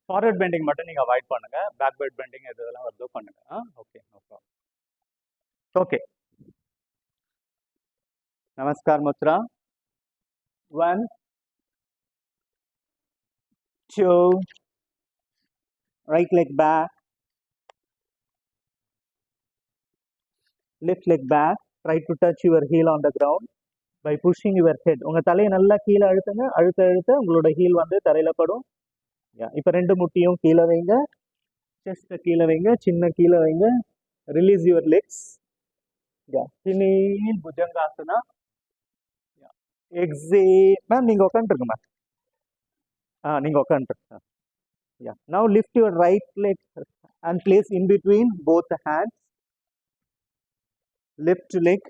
Forward bending மட்டும் நீங்கள் avoid பண்ணுங்க. பேக்வேர்ட் பெண்டிங் எது இதெல்லாம் வருதோ பண்ணுங்க. Okay, no problem. Okay, namaskar mudra. 1 2 right leg back, left leg back, try to touch your heel on the ground by pushing your head. உங்க தலையை நல்லா கீழே அழுத்துங்க. அழுத்த உங்களோட ஹீல் வந்து தரையில படும். இப்போ ரெண்டு முட்டியும் கீழே வைங்க, செஸ்ட் கீழே வைங்க, சின்ன கீழே வைங்க. Release your legs. Inhale bhujangasana. Exhale. Ma'am நீங்க உட்காந்துருங்க மேம். நீங்க உட்காந்துருங்க. Now lift your right leg and place in between both the hands. Left leg.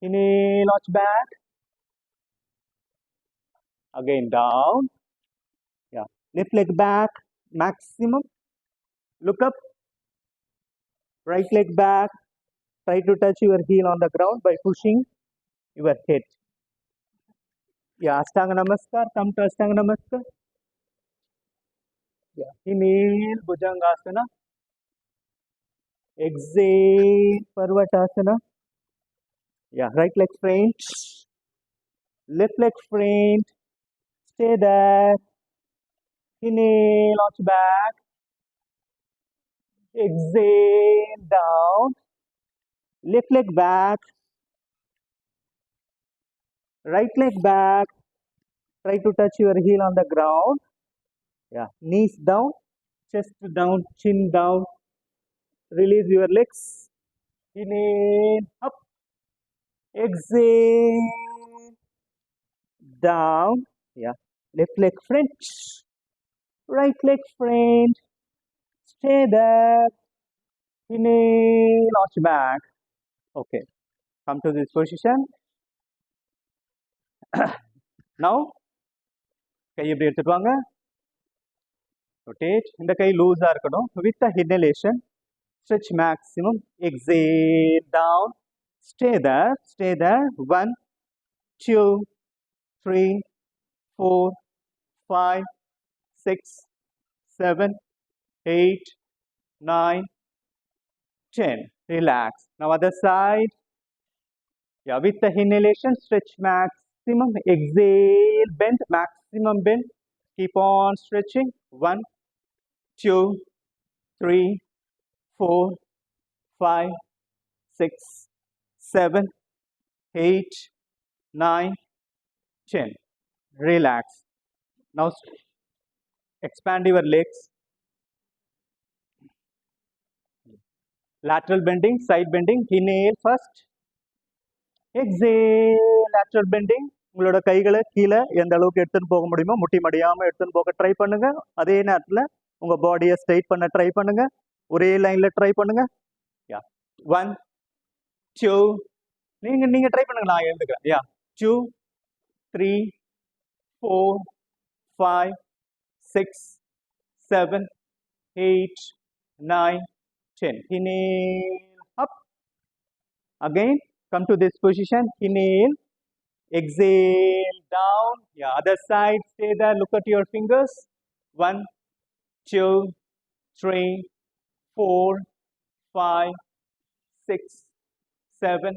Inhale, arch back. Again down. Left leg back, maximum. Look up. Right leg back. Try to touch your heel on the ground by pushing your head. Ashtanga Namaskar. Come to Ashtanga Namaskar. Inhale, Bhujangasana. Exhale, Parvatasana. Right leg straight. Left leg straight. Stay there. Inhale, arch back. Exhale, down. Left leg back. Right leg back. Try to touch your heel on the ground. Knees down, chest down, chin down. Release your legs. Inhale, up. Exhale, down. Left leg front. Right leg front. Stay there. Inhale, arch back. Okay, come to this position. Now, கை எப்படி எடுத்துட்டு வாங்க. Rotate. இந்த கை லூஸா இருக்கணும். With the inhalation, stretch maximum. Exhale, down. Stay there. Stay there. 1 2 3 4 5 6 7 8 9 10. Relax. Now other side. With the inhalation, stretch maximum. Exhale, bend, maximum bend. Keep on stretching. 1 2 3 4 5 6 7 8 9 10. Relax. Now expand your legs. Lateral bending, side bending. Inhale first. Exhale, lateral bending. உங்களோட கைகளை கீழே எந்த அளவுக்கு எடுத்துன்னு போக முடியுமோ முட்டி மடியாமல் எடுத்துன்னு போக ட்ரை பண்ணுங்க. அதே நேரத்தில் உங்கள் பாடியை ஸ்ட்ரைட் பண்ண ட்ரை பண்ணுங்க. ஒரே லைனில் ட்ரை பண்ணுங்க. 1 2 நீங்கள் ட்ரை பண்ணுங்க. நான் எழுதுக்கிறேன். 2 3 4 5 6 7 8 9 10. Inhale, up. Again, come to this position. Inhale. Exhale, down. Other side. Stay there. Look at your fingers. 1 2 3 4 5 6 7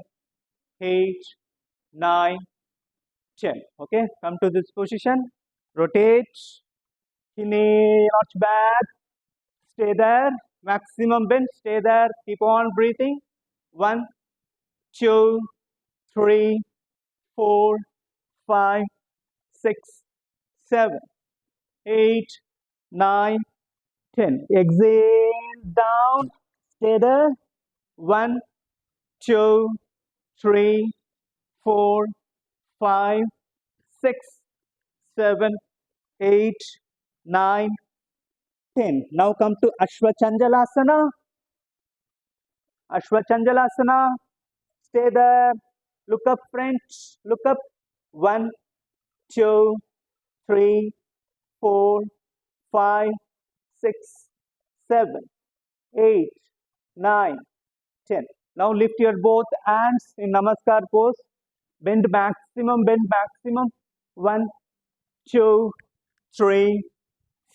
8 9 10. Okay, come to this position. Rotate. Inhale, arch back. Stay there. Maximum bend. Stay there. Keep on breathing. 1 2 3 4 5 6 7 8 9 10. Exhale, down. Stay there. 1 2 3 4 5 6 7 8 9 10. Now come to Ashwachanjalasana. Ashwachanjalasana. Stay there. Look up front. Look up. 1 2 3 4 5 6 7 8 9 10. Now lift your both hands in Namaskar pose. Bend maximum, bend maximum. 1 2 3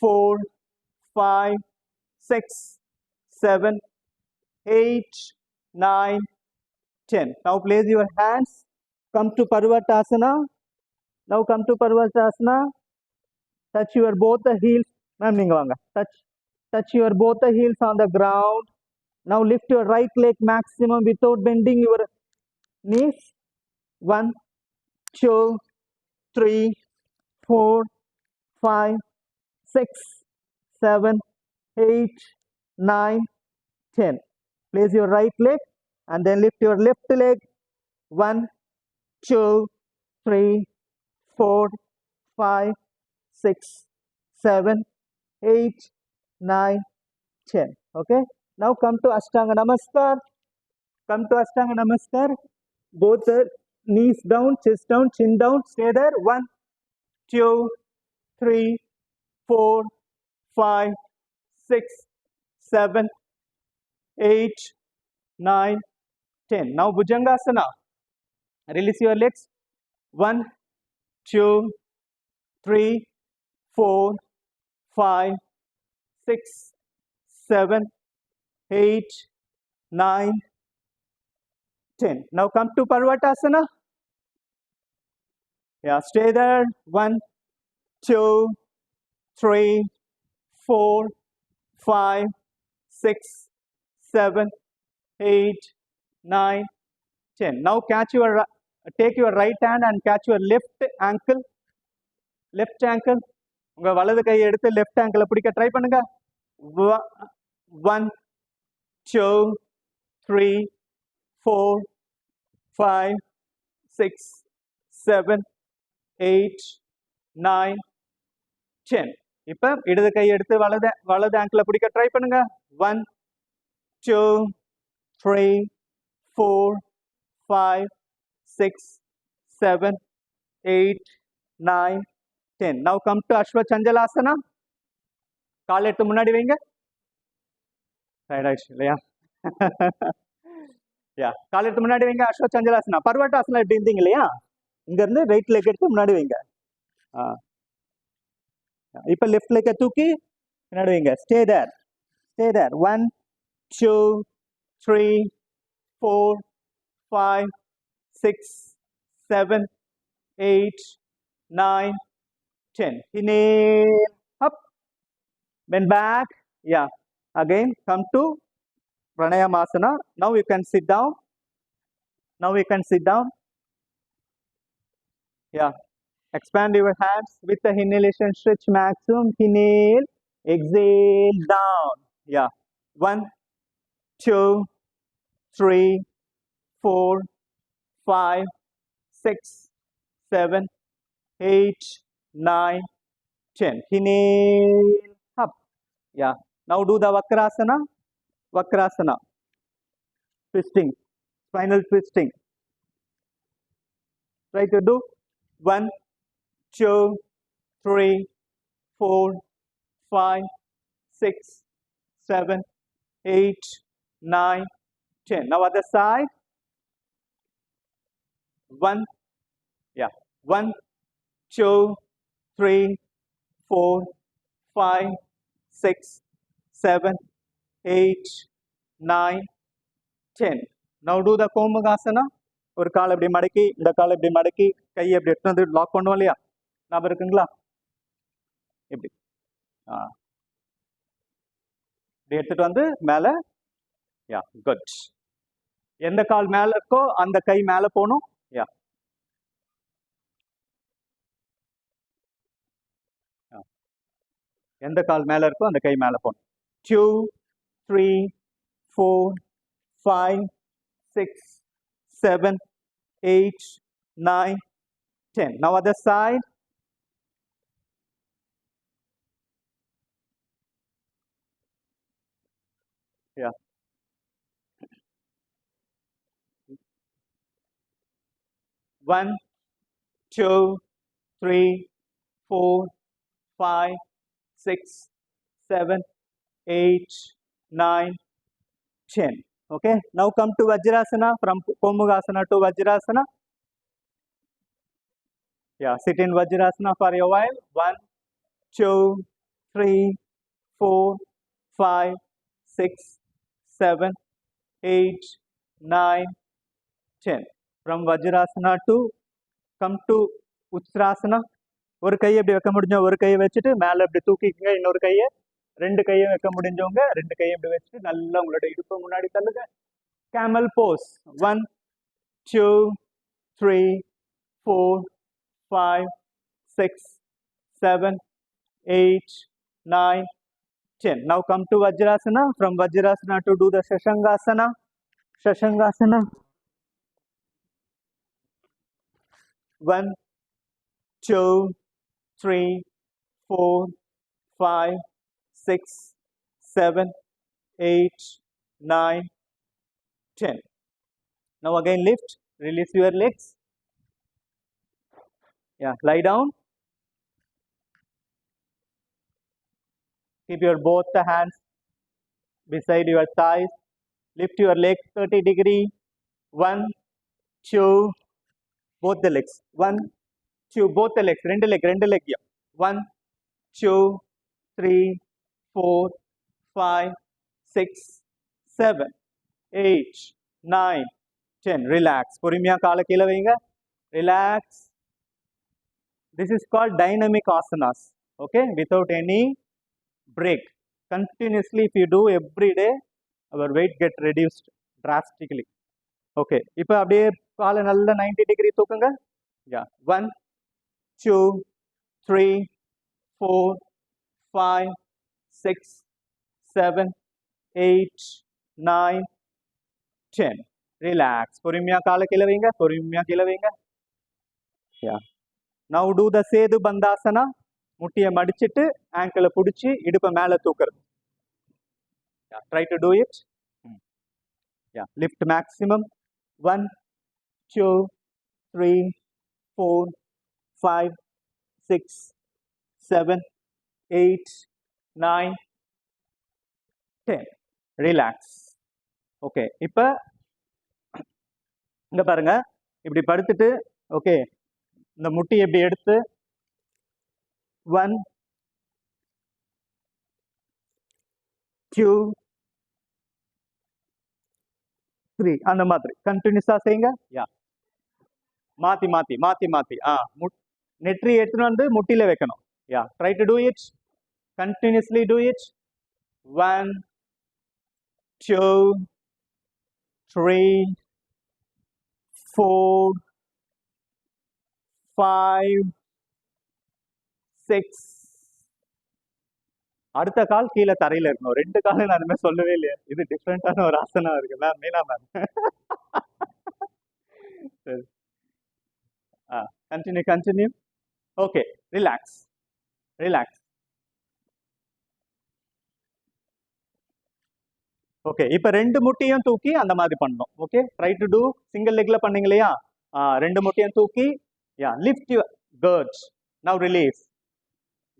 4, 5, 6, 7, 8, 9, 10. Now place your hands. Come to Parvatasana. Now come to Parvatasana. Touch your both the heels. Ma'am, ninga vaanga. Touch your both the heels on the ground. Now lift your right leg maximum without bending your knees. 1, 2, 3, 4, 5, 6, 7, 8, 9, 10. Place your right leg and then lift your left leg. 1, 2, 3, 4, 5, 6, 7, 8, 9, 10. Okay. Now come to Ashtanga Namaskar. Come to Ashtanga Namaskar. Both the knees down, chest down, chin down. Stay there. 1, 2, 3, 4, 5, 6, 7, 8, 9, 10. Now Bhujangasana. Release your legs. 1, 2, 3, 4, 5, 6, 7, 8, 9, 10. Now come to Parvatasana. Yeah, stay there. 1, 2, 3, 4, 5, 6, 7, 8, 9, 10. Now take your right hand and catch your left ankle. Left ankle. உங்க வலது கையை எடுத்து left ankle பிடிக்க try பண்ணுங்க. 1, 2, 3, 4, 5, 6, 7, 8, 9, 10. இப்ப இடது கை எடுத்து வலது ankle பிடிக்க ட்ரை பண்ணுங்க. 1, 2, 3, 4, 5, 6, 7, 8, 9, 10. Now come to Ashwa Chanjalasana. கால் எடுத்து முன்னாடி வைங்க. ரைட் ஆயிடுச்சு இல்லையா? யா, கால் எடுத்து முன்னாடி வைங்க. அஸ்வ சஞ்சலாசனா. பர்வட்டாசனா எப்படி இருந்தீங்க இல்லையா? இங்க இருந்து ரைட் லெக் எடுத்து முன்னாடி வைங்க. இப்ப லெஃப்ட் லெக்கை தூக்கி முன்னாடி வைங்க. Stay there. Stay there. 1, 2, 3, 4, 5, 6, 7, 8, 9, 10. Inhale, up, bend back. Yeah. Again, come to Pranayamasana. Now you can sit down. Now you can sit down. Yeah. Expand your hands with the inhalation. Stretch maximum. Inhale. Exhale. Down. Yeah. 1, 2, 3, 4, 5, 6, 7, 8, 9, 10. Inhale. Up. Yeah. Now do the Vakrasana. Vakrasana. Twisting. Spinal twisting. Try to do. 1, 2, 3, 4, 5, 6, 7, 8, 9, 10. Now other side. 1, yeah. 1, 2, 3, 4, 5, 6, 7, 8, 9, 10. Now do the Komagasana. ஒரு கால் இப்படி மடக்கி இந்த கால் இப்படி மடக்கி கையை இப்படி எடுத்து வந்து லாக் பண்ணுவோம் இல்லையா? ஞாபகம் இருக்குங்களா? இப்படி இப்படி எடுத்துட்டு வந்து மேல. யா, குட். எந்த கால் மேல இருக்கோ அந்த கை மேல போகணும். யா, எந்த கால் மேல இருக்கோ அந்த கை மேல போகணும். 2, 3, 4, 5, 6, 7, 8, 9, 10. Now other side. Yeah. One, 2, 3, 4, 5, 6, 7, 8, 9, 10. Okay. Now come to Vajrasana. From Komugasana to Vajrasana. Yeah. Sit in Vajrasana for a while. 1, 2, 3, 4, 5, 6, 7, 8, 9, 10. From Vajrasana to come to Uttarasana. ஒரு கையை இப்படி வைக்க முடிஞ்ச ஒரு கையை வச்சுட்டு மேலே இப்படி தூக்கிக்கங்க, இன்னொரு கையை ரெண்டு கையை வைக்க முடிஞ்சவங்க ரெண்டு கையை இப்படி வச்சுட்டு நல்லா உங்களோட இடுப்பை முன்னாடி தள்ளுங்க. Camel Bose. 1, 2, 3, 4, 5, 6, 7, 8, 9, 10. Now come to Vajrasana. From Vajrasana to do the Shashangasana. Shashangasana. 1, 2, 3, 4, 5, 6, 7, 8, 9, 10. Now again lift, release your legs. Yeah, lie down. Keep your both the hands beside your thighs. Lift your legs 30 degree. 1, 2, both the legs. 1, 2, both the legs. Rendu leg. Yeah. 1, 2, 3, 4, 5, 6, 7, 8, 9, 10. Relax. பொறுமையா காலை கீழே வைங்க. Relax. This is called dynamic asanas. Okay, without any break. Continuously, if you do every day, our weight get reduced drastically. Okay, இப்போ அப்படியே காலை நல்லா 90 degree தூக்குங்க. Yeah, 1, 2, 3, 4, 5, 6, 7, 8, 9, 10. Relax. பொறுமையா காலை கீழே வைங்க. பொறுமையா கீழே வைங்க. Yeah. Now do the Sedu Bandhasana. முட்டியை மடிச்சிட்டு ஆங்கிளை பிடிச்சி இடுப்பை மேலே தூக்குறது. Yeah, try to do it. Yeah, lift maximum. 1, 2, 3, 4, 5, 6, 7, 8, 9, 10. Relax. Okay, இப்போ இங்க பாருங்க, இப்படி படுத்துட்டு ஓகே இந்த முட்டி எப்படி எடுத்து 1, 2, 3 அந்த மாதிரி கண்டினியூஸா செய்யுங்க. யா, மாத்தி மாத்தி மாத்தி மாத்தி நெற்றி எடுத்துட்டு வந்து முட்டியில வைக்கணும். Yeah, try to do it. Continuously do it. 1, 2, 3, 4, 5, 6. அடுத்த கால் கீழே தரையில இருக்கணும். ரெண்டு காலம் நான் அதுமாதிரி சொல்லவே இல்லையா. இது டிஃப்ரெண்டான ஒரு ஆசனம் இருக்கு மேம். மீனா மேம். சரி, கண்டினியூ. Okay, relax. ஓகே, இப்போ ரெண்டு முட்டியும் தூக்கி அந்த மாதிரி பண்ணணும். Okay, try to do. Single லெக்ல பண்ணீங்க இல்லையா, ரெண்டு முட்டியும் தூக்கி. Yeah, lift your guts. Now release.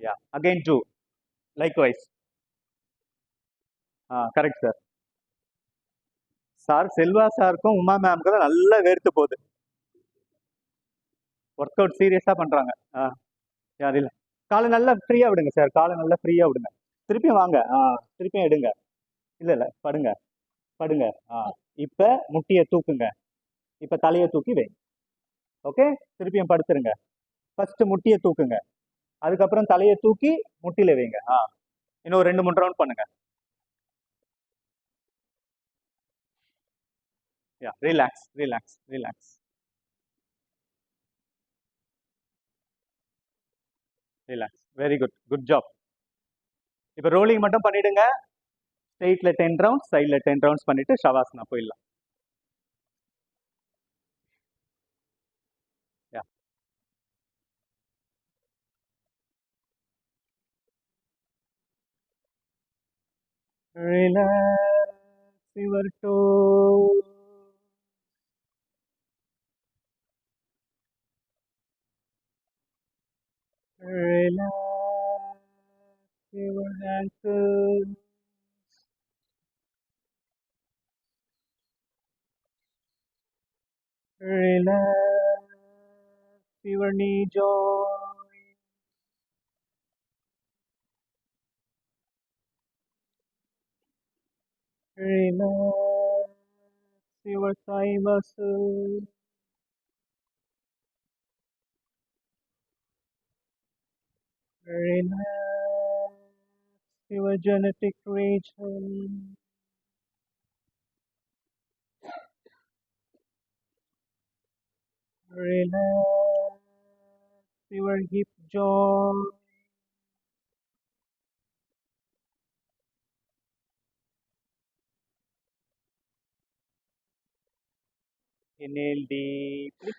Yeah, again do likewise. Correct sir. Sir Selva சாருக்கும் உமா மேம்க்கு தான் நல்லா வேர்த்து போகுது. ஒர்க் அவுட் சீரியஸாக பண்ணுறாங்க. யார் இல்லை, காலை நல்லா ஃப்ரீயாக விடுங்க சார். காலை நல்லா ஃப்ரீயாக விடுங்க. திருப்பியும் வாங்க. திருப்பியும் எடுங்க. இல்லை படுங்க. இப்போ முட்டியை தூக்குங்க. இப்போ தலையை தூக்கி வைங்க. ஓகே, திருப்பியும் படுத்துருங்க. ஃபர்ஸ்ட் முட்டியை தூக்குங்க, அதுக்கப்புறம் தலையை தூக்கி முட்டியில வைங்க. இன்னும் 2-3 ரவுண்ட் பண்ணுங்க. யா, ரிலாக்ஸ். Very good job. இப்போ ரோலிங் மட்டும் பண்ணிடுங்க. ஸ்ட்ரெயிட்ல 10 ரவுண்ட்ஸ், சைட்ல 10 ரவுண்ட்ஸ் பண்ணிட்டு ஷவாசனா போயிடலாம். Relax your toes. Relax your ankles. Relax your knee joint. Relax your thigh muscle. Relax your genetic region. Relax your hip joint. Inhale deeply.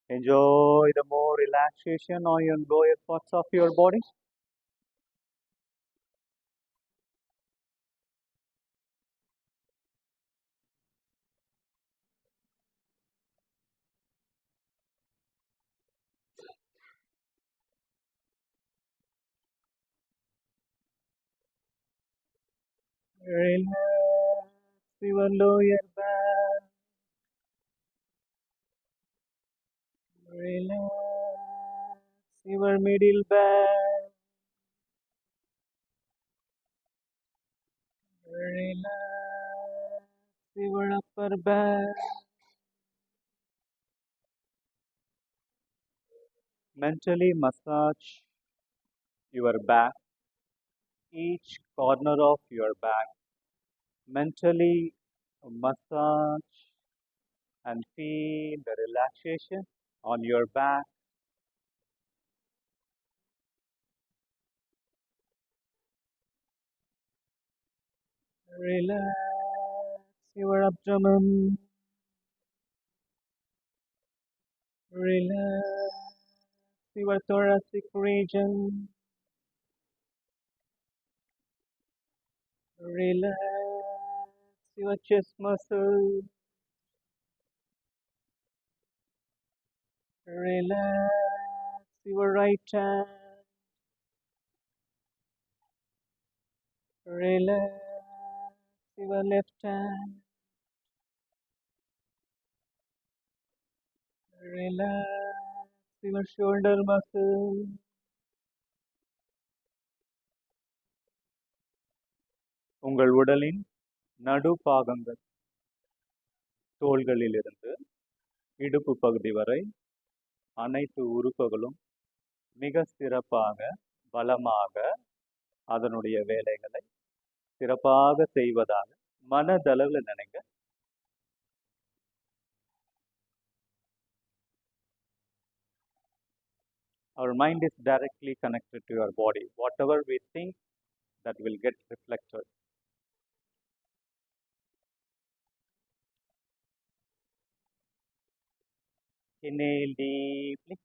Enjoy the more relaxation on your lower parts of your body. Relax your lower back. Relax your middle back. Relax your upper back. Mentally massage your back, each corner of your back. Mentally massage and feel the relaxation on your back. Relax your abdomen. Relax your thoracic region. Relax your chest muscle. Relax your right hand. Relax your left hand. Relax your shoulder muscle. உங்கள் உடலின் நடுபாகங்கள் தோள்களிலிருந்து இடுப்பு பகுதி வரை அனைத்து உறுப்புகளும் மிக சிறப்பாக பலமாக அதனுடைய வேலைகளை சிறப்பாக செய்வதாக மனதளவில் நினைங்க. Our mind is directly connected to your body. Whatever we think, that will get reflected. Inhale deeply.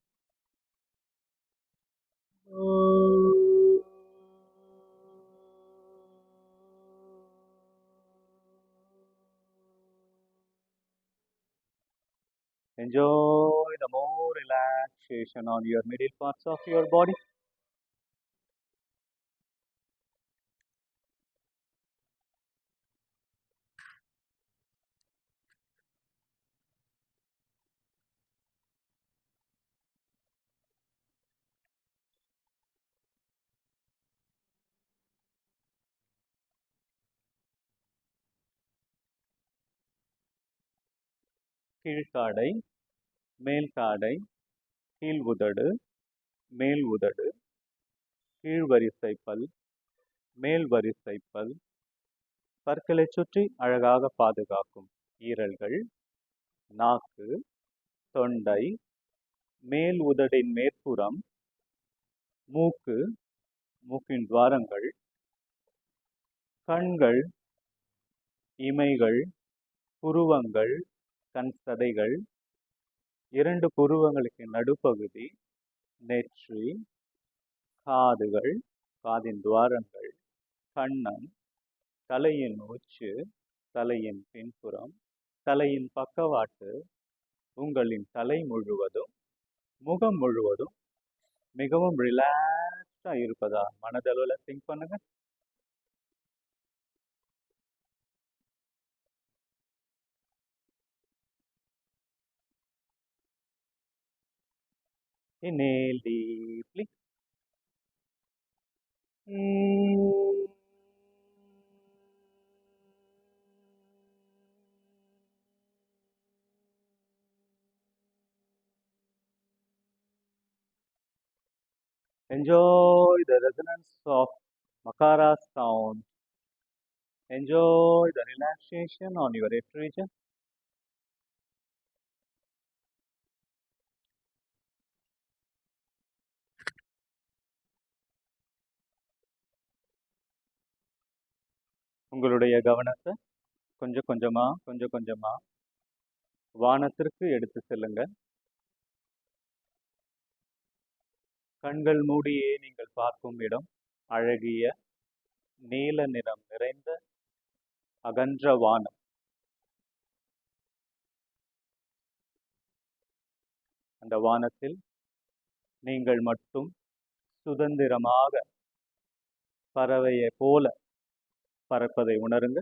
Enjoy the more relaxation on your middle parts of your body. கீழ்காடை, மேல் காடை, கீழ் உதடு, மேல் உதடு, கீழ் வரிசை பல், மேல் வரிசை பல், பற்களை சுற்றி அழகாக பாதுகாக்கும் ஈரல்கள், நாக்கு, தொண்டை, மேல் உதடின் மேற்புறம், மூக்கு, மூக்கின் துவாரங்கள், கண்கள், இமைகள், புருவங்கள், கண் சதைகள், இரண்டு புருவங்களுக்கு நடுப்பகுதி, நெற்றி, காதுகள், காதின் துவாரங்கள், கன்னம், தலையின் உச்சு, தலையின் பின்புறம், தலையின் பக்கவாட்டு, உங்களின் தலை முழுவதும், முகம் முழுவதும் மிகவும் ரிலாக்ஸா இருப்பதா மனதளவில் திங்க் பண்ணுங்க. Inhale deeply. Mm. Enjoy the resonance of Makara sound. Enjoy the relaxation on your head region. உங்களுடைய கவனத்தை கொஞ்சம் கொஞ்சமா வானத்திற்கு எடுத்து செல்லுங்க. கண்கள் மூடியே நீங்கள் பார்க்கும் இடம் அழகிய நீல நிறம் நிறைந்த அகன்ற வானம். அந்த வானத்தில் நீங்கள் மட்டும் சுதந்திரமாக பறவையை போல பறப்பதை உணருங்க.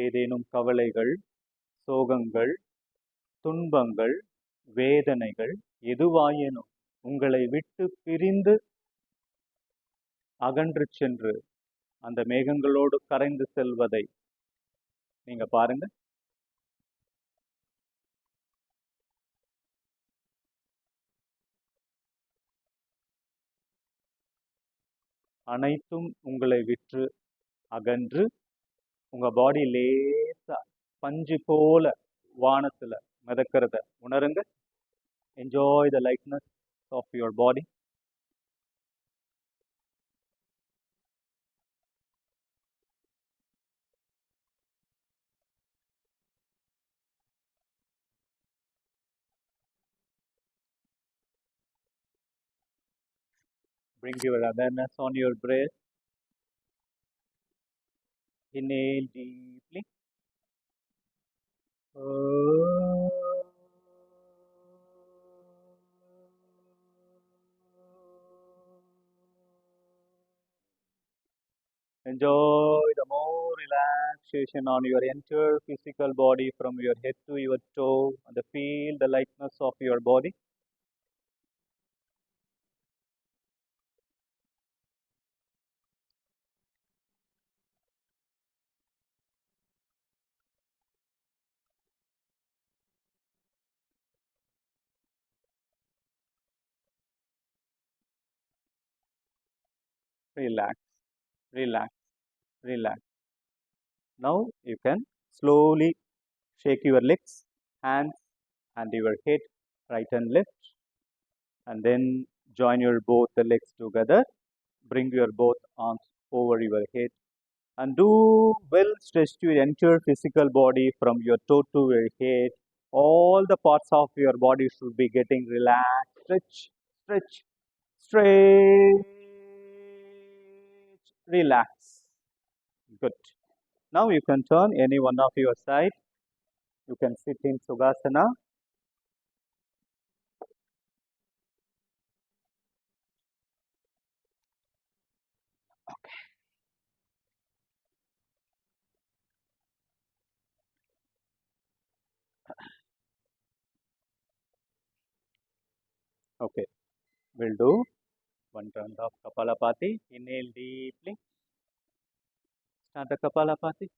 ஏதேனும் கவலைகள், சோகங்கள், துன்பங்கள், வேதனைகள் எதுவாயினும் உங்களை விட்டு பிரிந்து அகன்று சென்று அந்த மேகங்களோடு கரைந்து செல்வதை நீங்க பாருங்க. அனைத்தும் உங்களை விட்டு அகன்று உங்க பாடி லேசா பஞ்சு போல வானத்துல மிதக்கிறத உணருங்க. Enjoy the lightness of your body. Bring your awareness on your breath. Inhale deeply. Enjoy the more relaxation on your entire physical body from your head to your toe, and feel the lightness of your body. Relax, relax, relax. Now you can slowly shake your legs, hands, and your head, right and left, and then join your both the legs together. Bring your both arms over your head, and do well stretch your entire physical body from your toe to your head. All the parts of your body should be getting relaxed. Stretch, stretch, stretch, relax. Good. Now you can turn any one of your side. You can sit in Sukhasana. Okay. We'll do one round of Kapalabhati. Inhale deeply. Start the Kapalabhati.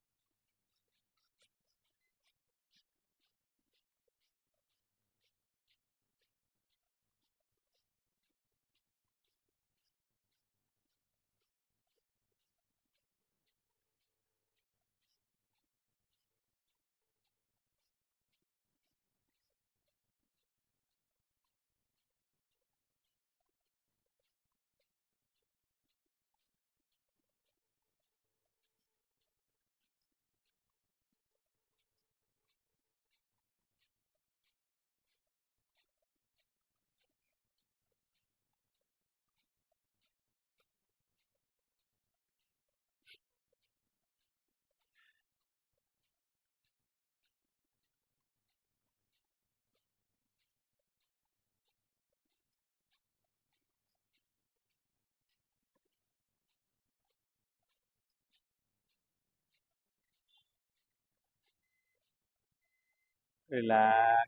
Relax.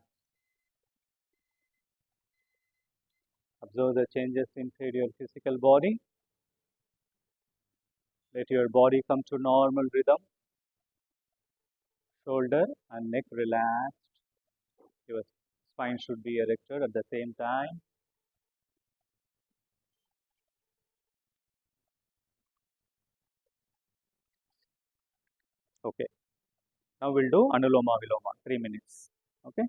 Observe the changes inside your physical body. Let your body come to normal rhythm. Shoulder and neck relaxed. Your spine should be erected at the same time. Okay. Now we'll do Anuloma Viloma, 3 minutes. Okay.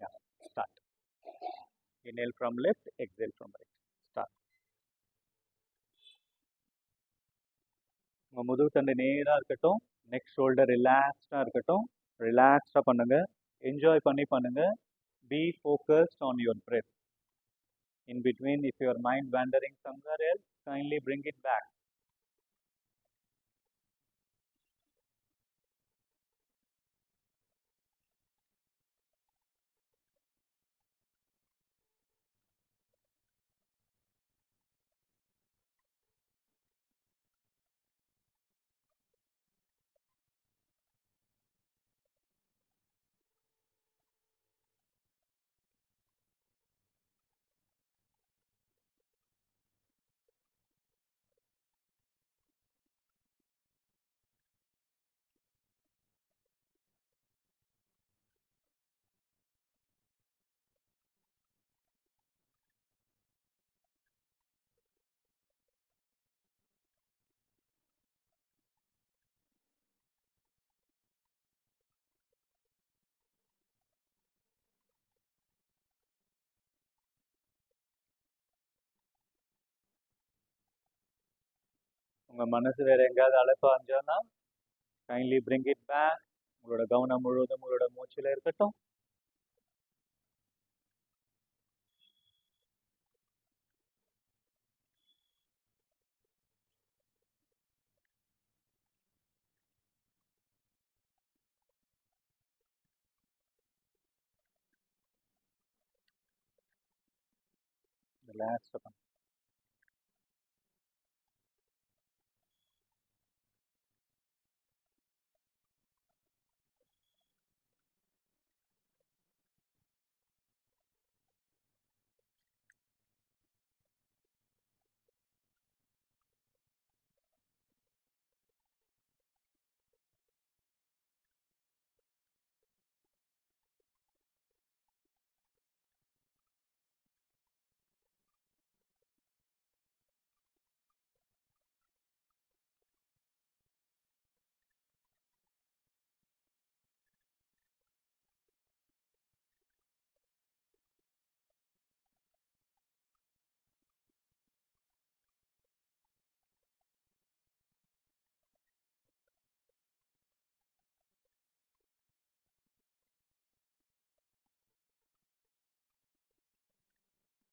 Yeah. Start. Inhale from left, exhale from right. Start. உங்கள் முதுகு தண்டு நேராக இருக்கட்டும், neck shoulder ரிலாக்ஸ்டாக இருக்கட்டும், ரிலாக்ஸ்டாக பண்ணுங்க, enjoy பண்ணி பண்ணுங்க. Be focused on your breath. In between if your mind wandering somewhere else, kindly bring it back. உங்கள் மனசு வேறு எங்கேயாவது அழைப்பாஞ்சானா கைண்ட்லி பிரிங் இட் பேக். உங்களோட கவனம் முழுவதும் உங்களோட மூச்சில் இருக்கட்டும். ரிலாக்ஸ்டாக பண்ணுங்க.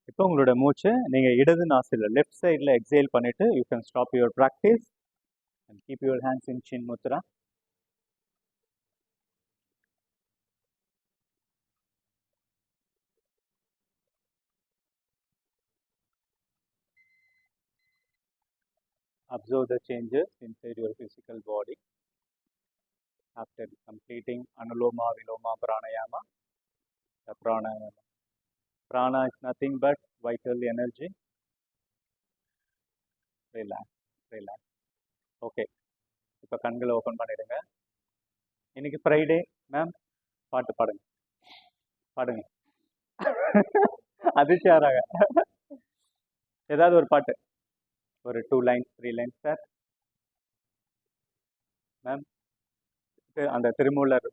இப்போ உங்களோட மூச்சை நீங்கள் இடது நாசில் லெஃப்ட் சைடில் எக்ஸேல் பண்ணிவிட்டு you can stop your practice and keep your hands in chin mudra. Observe the changes inside your physical body after completing Anuloma Viloma Pranayama. The pranayama. Prana is nothing but vital energy. Relax, relax. Okay. இப்போ கண்களை open பண்ணிடுங்க. இன்னைக்கு Friday. Ma'am பாட்டு பாடுங்க, பாடுங்க. அதிர்ச்சியாராக ஏதாவது ஒரு பாட்டு, ஒரு 2 லைன்ஸ் 3 லைன்ஸ் சார். மேம் அந்த திருமூலர்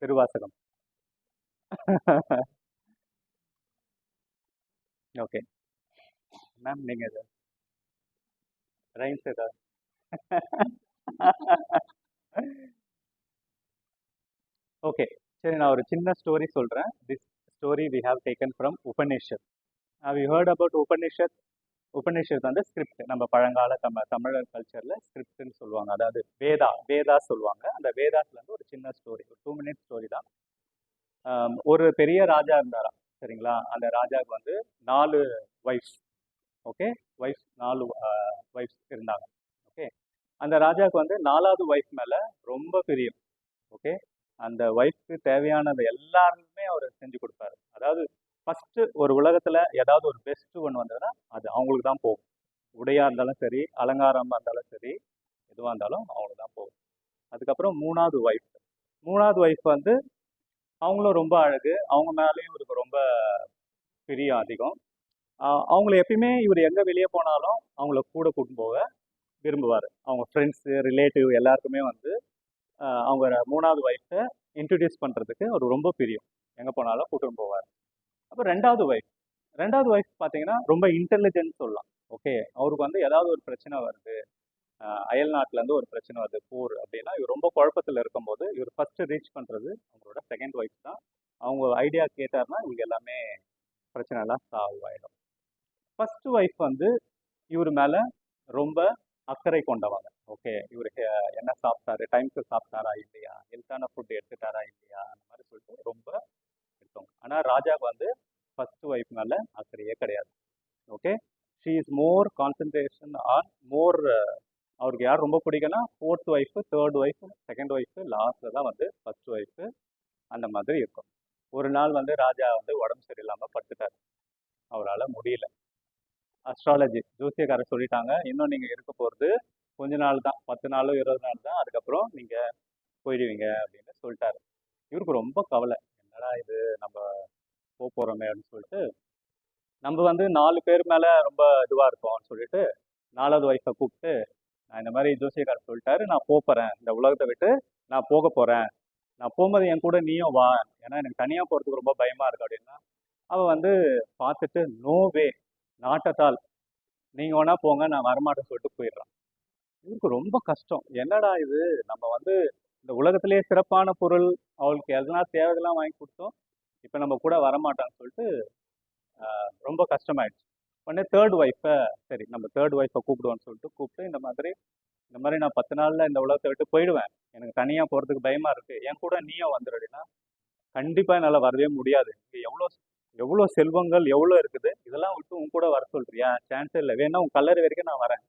திருவாசகம். ஓகே மேம், நீங்கள் இது ரைம்ஸ் ஏதாவது. ஓகே சரி, நான் ஒரு சின்ன ஸ்டோரி சொல்கிறேன். This story we have taken from Upanishad. How you heard about Upanishad? Upanishad வந்து ஸ்கிரிப்ட். நம்ம பழங்கால தமிழர் கல்ச்சரில் ஸ்கிரிப்ட்னு சொல்லுவாங்க. அதாவது வேதா சொல்லுவாங்க. அந்த வேதாஸ்லேருந்து ஒரு சின்ன ஸ்டோரி, ஒரு 2 மினிட்ஸ் ஸ்டோரி தான். ஒரு பெரிய ராஜா இருந்தாராம், சரிங்களா? அந்த ராஜாவுக்கு வந்து 4 ஒய்ஃப்ஸ். ஓகே, 4 ஒய்ஃப்ஸ் இருந்தாங்க. ஓகே, அந்த ராஜாவுக்கு வந்து 4வது ஒய்ஃப் மேலே ரொம்ப பிரியம். ஓகே. அந்த ஒய்ஃப்க்கு தேவையானது எல்லாருமே அவர் செஞ்சு கொடுப்பாரு. அதாவது ஃபர்ஸ்ட் ஒரு உலகத்துல ஏதாவது ஒரு பெஸ்ட் ஒன்று வந்ததுன்னா அது அவங்களுக்கு தான் போகும். உடையா இருந்தாலும் சரி, அலங்காரமா இருந்தாலும் சரி, எதுவாக இருந்தாலும் அவங்களுக்கு தான் போகும். அதுக்கப்புறம் மூணாவது ஒய்ஃப் வந்து அவங்களும் ரொம்ப அழகு, அவங்க மேலேயும் இவருக்கு ரொம்ப பிரியம் அதிகம். அவங்கள எப்பயுமே இவர் எங்க வெளியே போனாலும் அவங்கள கூட கூட்டிட்டு போக விரும்புவார். அவங்க ஃப்ரெண்ட்ஸு, ரிலேட்டிவ் எல்லாருக்குமே வந்து அவங்க மூணாவது ஒய்ஃபை இன்ட்ரடியூஸ் பண்ணுறதுக்கு அவர் ரொம்ப பிரியம். எங்கே போனாலும் கூட்டிட்டு போவார். அப்போ ரெண்டாவது ஒய்ஃப் பார்த்தீங்கன்னா ரொம்ப இன்டெலிஜென்ட் சொல்லலாம். ஓகே, அவருக்கு வந்து ஏதாவது ஒரு பிரச்சனை வருது, அயல் நாட்டிலேருந்து ஒரு பிரச்சனை வருது, போர் அப்படின்னா இவர் ரொம்ப குழப்பத்தில் இருக்கும்போது இவர் ஃபர்ஸ்ட் ரீச் பண்ணுறது அவங்களோட செகண்ட் ஒய்ஃப் தான். அவங்க ஐடியா கேட்டார்னா இவங்க எல்லாமே பிரச்சனைலாம் சால்வ் ஆகிடும். ஃபர்ஸ்ட் ஒய்ஃப் வந்து இவர் மேலே ரொம்ப அக்கறை கொண்டவங்க. ஓகே, இவருக்கு என்ன சாப்பிட்டாரு, டைம்க்கு சாப்பிட்டாரா இல்லையா, ஹெல்த்தான ஃபுட் எடுத்துட்டாரா இல்லையா, அந்த மாதிரி சொல்லிட்டு ரொம்ப எடுத்தவங்க. ஆனால் ராஜாவுக்கு வந்து ஃபர்ஸ்ட் ஒய்ஃப் மேலே அக்கறையே கிடையாது. Okay, she is more concentration on more. அவருக்கு யார் ரொம்ப பிடிக்கும்னா fourth wife, third wife, second wife, லாஸ்ட்டில் தான் வந்து ஃபர்ஸ்ட் ஒய்ஃபு. அந்த மாதிரி இருக்கும். ஒரு நாள் வந்து ராஜா வந்து உடம்பு சரியில்லாமல் படுத்துட்டார். அவரால் முடியல. அஸ்ட்ராலஜி ஜோசியக்காரர் சொல்லிட்டாங்க, இன்னும் நீங்கள் இருக்க போகிறது கொஞ்ச நாள் தான், 10 நாளோ 20 நாள் தான், அதுக்கப்புறம் நீங்கள் போயிடுவீங்க அப்படின்னு சொல்லிட்டாரு. இவருக்கு ரொம்ப கவலை, என்னடா இது நம்ம போகிறோமே அப்படின்னு சொல்லிட்டு, நம்ம வந்து 4 பேர் மேலே ரொம்ப இதுவாக இருக்கோம்னு சொல்லிட்டு 4வது ஒய்ஃபை கூப்பிட்டு, நான் இந்த மாதிரி ஜோசியக்காரர் சொல்லிட்டாரு, நான் போகிறேன், இந்த உலகத்தை விட்டு நான் போக போகிறேன், நான் போகும்போது என் கூட நீயும் வா, ஏன்னா எனக்கு தனியாக போகிறதுக்கு ரொம்ப பயமாக இருக்கு அப்படின்னா. அவள் வந்து பார்த்துட்டு no way, not at all, நீங்கள் வேணா போங்க, நான் வரமாட்டேன்னு சொல்லிட்டு போயிடுறான். இவருக்கு ரொம்ப கஷ்டம், என்னடா இது, நம்ம வந்து இந்த உலகத்திலேயே சிறப்பான பொருள், அவளுக்கு எதனா தேவைகள்லாம் வாங்கி கொடுத்தோம், இப்போ நம்ம கூட வரமாட்டான்னு சொல்லிட்டு ரொம்ப கஷ்டமாயிடுச்சு. உடனே தேர்ட் ஒய்ஃபை, சரி நம்ம தேர்ட் ஒய்ஃபை கூப்பிடுவோன்னு சொல்லிட்டு கூப்பிட்டு, இந்த மாதிரி நான் 10 நாளில் இந்த உலகத்தை விட்டு போயிடுவேன், எனக்கு தனியாக போகிறதுக்கு பயமாக இருக்குது, என் கூட நீயும் வந்துடு அப்படின்னா. கண்டிப்பாக என்னால் வரவே முடியாது, இங்கே எவ்வளோ செல்வங்கள் எவ்வளோ இருக்குது, இதெல்லாம் விட்டு உன் கூட வர சொல்றியா, சான்ஸே இல்லை, வேணா உன் கல்லறை வரைக்கும் நான் வரேன்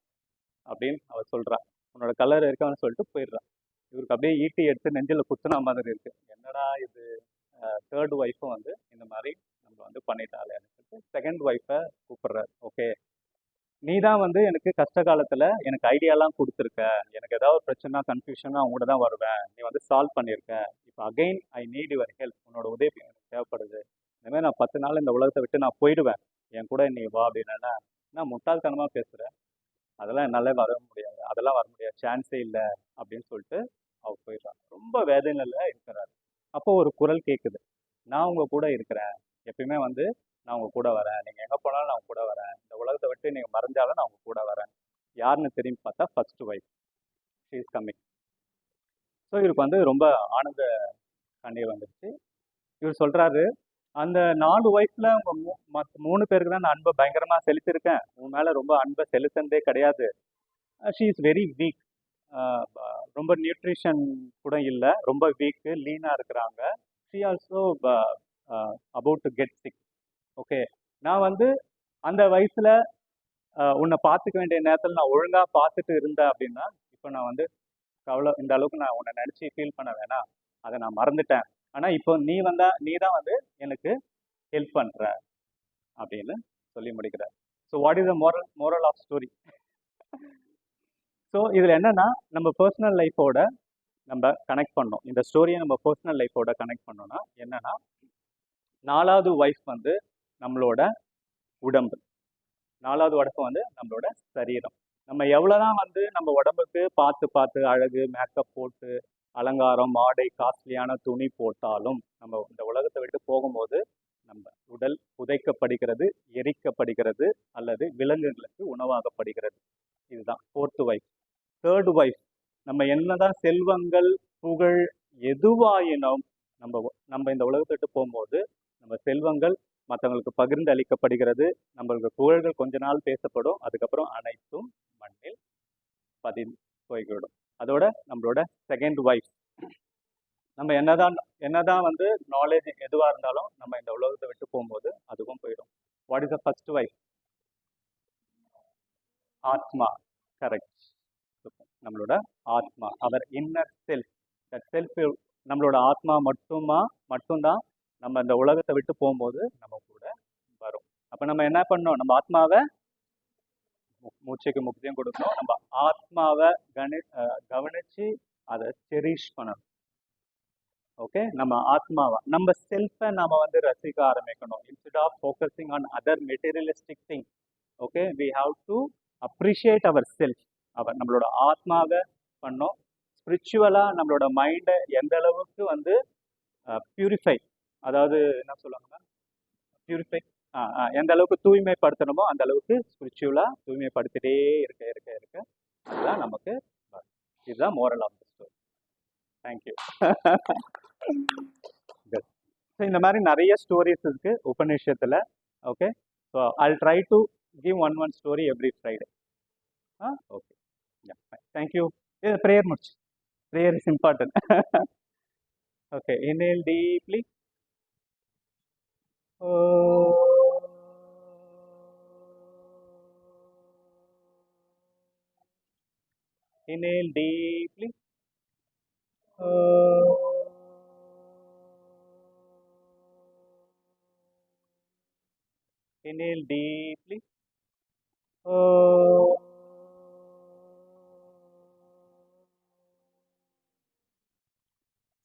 அப்படின்னு அவள் சொல்கிறான். உன்னோட கல்லறை இருக்கான்னு சொல்லிட்டு போயிடுறான். இவருக்கு அப்படியே ஈட்டி எடுத்து நெஞ்சில் குத்துன மாதிரி இருக்கு, என்னடா இது, தேர்ட் ஒய்ஃபும் வந்து இந்த மாதிரி நம்ம வந்து பண்ணிட்டாலேன்னு சொல்லிட்டு செகண்ட் ஒய்ஃபை கூப்பிடுறாரு. ஓகே, நீ தான் வந்து எனக்கு கஷ்ட காலத்தில் எனக்கு ஐடியாலாம் கொடுத்துருக்க, எனக்கு ஏதாவது பிரச்சனை கன்ஃபியூஷனா அவங்க கூட தான் வருவேன், நீ வந்து சால்வ் பண்ணியிருக்க, இப்போ again I need your help, உன்னோட உதவி எனக்கு தேவைப்படுது, இனிமேல் நான் 10 நாள் இந்த உலகத்தை விட்டு நான் போயிடுவேன், என் கூட நீ வா அப்படின்னா. நான் முட்டாள்தனமாக பேசுகிறேன், அதெல்லாம் என்னால் வர முடியாது, அதெல்லாம் வர முடியாது, சான்ஸே இல்லை அப்படின்னு சொல்லிட்டு அவர் போயிடுறான். ரொம்ப வேதனையில் இருக்கிறார். அப்போ ஒரு குரல் கேட்குது, நான் உங்க கூட இருக்கிறேன், எப்பயுமே வந்து நான் உங்க கூட வரேன், நீங்கள் எங்கே போனாலும் நான் உங்க கூட வரேன், இந்த உலகத்தை விட்டு நீங்கள் மறைஞ்சாலும் நான் உங்க கூட வரேன். யாருன்னு திரும்பி பார்த்தா first wife, she is coming. So இவருக்கு வந்து ரொம்ப ஆனந்த கண்ணீர் வந்துடுச்சு. இவர் சொல்கிறாரு, அந்த 4 ஒய்ஃப்ல உங்க மற்ற 3 பேருக்கு தான் நான் அன்பை பயங்கரமாக செலுத்திருக்கேன், உன் மேலே ரொம்ப அன்பை செலுத்தினதே கிடையாது. ஷீ இஸ் வெரி வீக், ரொம்ப நியூட்ரிஷன் கூட இல்லை, ரொம்ப வீக்கு, லீனாக இருக்கிறாங்க. She also about to get sick. Okay, நான் வந்து அந்த வயசுல உன்னை பார்த்துக்க வேண்டிய நேரத்தில் நான் ஒழுங்காக பார்த்துட்டு இருந்தேன் அப்படின்னா, இப்போ நான் வந்து இந்த அளவுக்கு நான் உன்னை நினச்சி ஃபீல் பண்ண வேணாம், அதை நான் மறந்துட்டேன். ஆனால் இப்போ நீ தான் வந்து எனக்கு ஹெல்ப் பண்ணுற அப்படின்னு சொல்லி முடிக்கிறார். So what is the moral of story? So இதில் என்னன்னா, நம்ம பர்சனல் லைஃபோட நம்ம கனெக்ட் பண்ணோம், இந்த ஸ்டோரியை நம்ம பர்சனல் லைஃபோட கனெக்ட் பண்ணோம்னா என்னன்னா, 4வது ஒய்ஃப் வந்து நம்மளோட உடம்பு, 4வது உடம்பு வந்து நம்மளோட சரீரம். நம்ம எவ்வளோதான் வந்து நம்ம உடம்புக்கு பார்த்து அழகு மேக்கப் போட்டு அலங்காரம் ஆடை காஸ்ட்லியான துணி போட்டாலும் நம்ம இந்த உலகத்தை விட்டு போகும்போது நம்ம உடல் புதைக்கப்படுகிறது, எரிக்கப்படுகிறது, அல்லது விலங்குகளுக்கு உணவாகப்படுகிறது. இதுதான் ஃபோர்த்து ஒய்ஃப். தேர்டு ஒய்ஃப், நம்ம என்னதான் செல்வங்கள் புகழ் எதுவாயினும் நம்ம இந்த உலகத்தை விட்டு போகும்போது நம்ம செல்வங்கள் மற்றவங்களுக்கு பகிர்ந்து அளிக்கப்படுகிறது, நம்மளுக்கு புகழ்கள் கொஞ்ச நாள் பேசப்படும், அதுக்கப்புறம் அனைத்தும் மண்ணில் பதிந்து போய்விடும். அதோட நம்மளோட செகண்ட் ஒய்ஃப், நம்ம என்னதான் வந்து நாலேஜ் எதுவாக இருந்தாலும் நம்ம இந்த உலகத்தை விட்டு போகும்போது அதுவும் போயிடும். What is the first wife? ஆத்மா, கரெக்ட். நம்மளோட ஆத்மா, அவர் இன்னர் செல்ஃப், தட் செல்ஃப் நம்மளோட ஆத்மா மட்டும்தான் நம்ம இந்த உலகத்தை விட்டு போகும்போது நம்ம கூட வரும். அப்ப நம்ம என்ன பண்ணோம்? நம்ம ஆத்மாவை மூச்சுக்கு முக்கியம் கொடுக்கணும். நம்ம ஆத்மாவை கவனிச்சு அதை செரிஷ் பண்ணணும். ஓகே, நம்ம ஆத்மாவை, நம்ம செல்ஃபை நாம வந்து ரசிக்க ஆரம்பிக்கணும். Instead of focusing on other materialistic thing. Okay, we have to appreciate our self. நம்மளோட ஆத்மாவை பண்ணோம். ஸ்பிரிச்சுவலா நம்மளோட மைண்டை எந்த அளவுக்கு வந்து பியூரிஃபை, அதாவது என்ன சொல்லுவாங்கன்னா பியூரிஃபை, எந்த அளவுக்கு தூய்மைப்படுத்தணுமோ அந்த அளவுக்கு ஸ்பிரிச்சுவலா தூய்மைப்படுத்திட்டே இருக்க அதுதான் நமக்கு வரும். இதுதான் moral of the story. Thank you. So இந்த மாதிரி நிறைய ஸ்டோரிஸ் இருக்கு உபநிஷத்துல. Okay, so I'll try to give one story every Friday. Okay, thank you. Prayer முடிச்சு. Prayer is important. Okay, inhale deeply. Inhale deeply. Inhale deeply.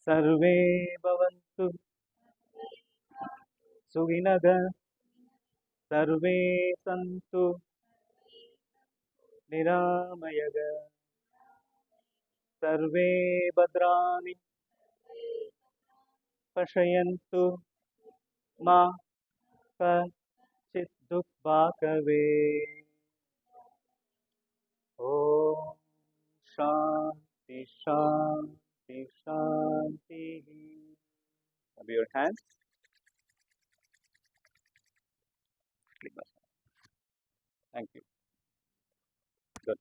सर्वे भवन्तु सुखिनः, सर्वे सन्तु निरामयः, सर्वे भद्राणि पश्यन्तु मा कश्चित् दुःखभाग्भवेत्. ॐ शान्ति शान्ति शान्ति. Rub your hands. Thank you. Good.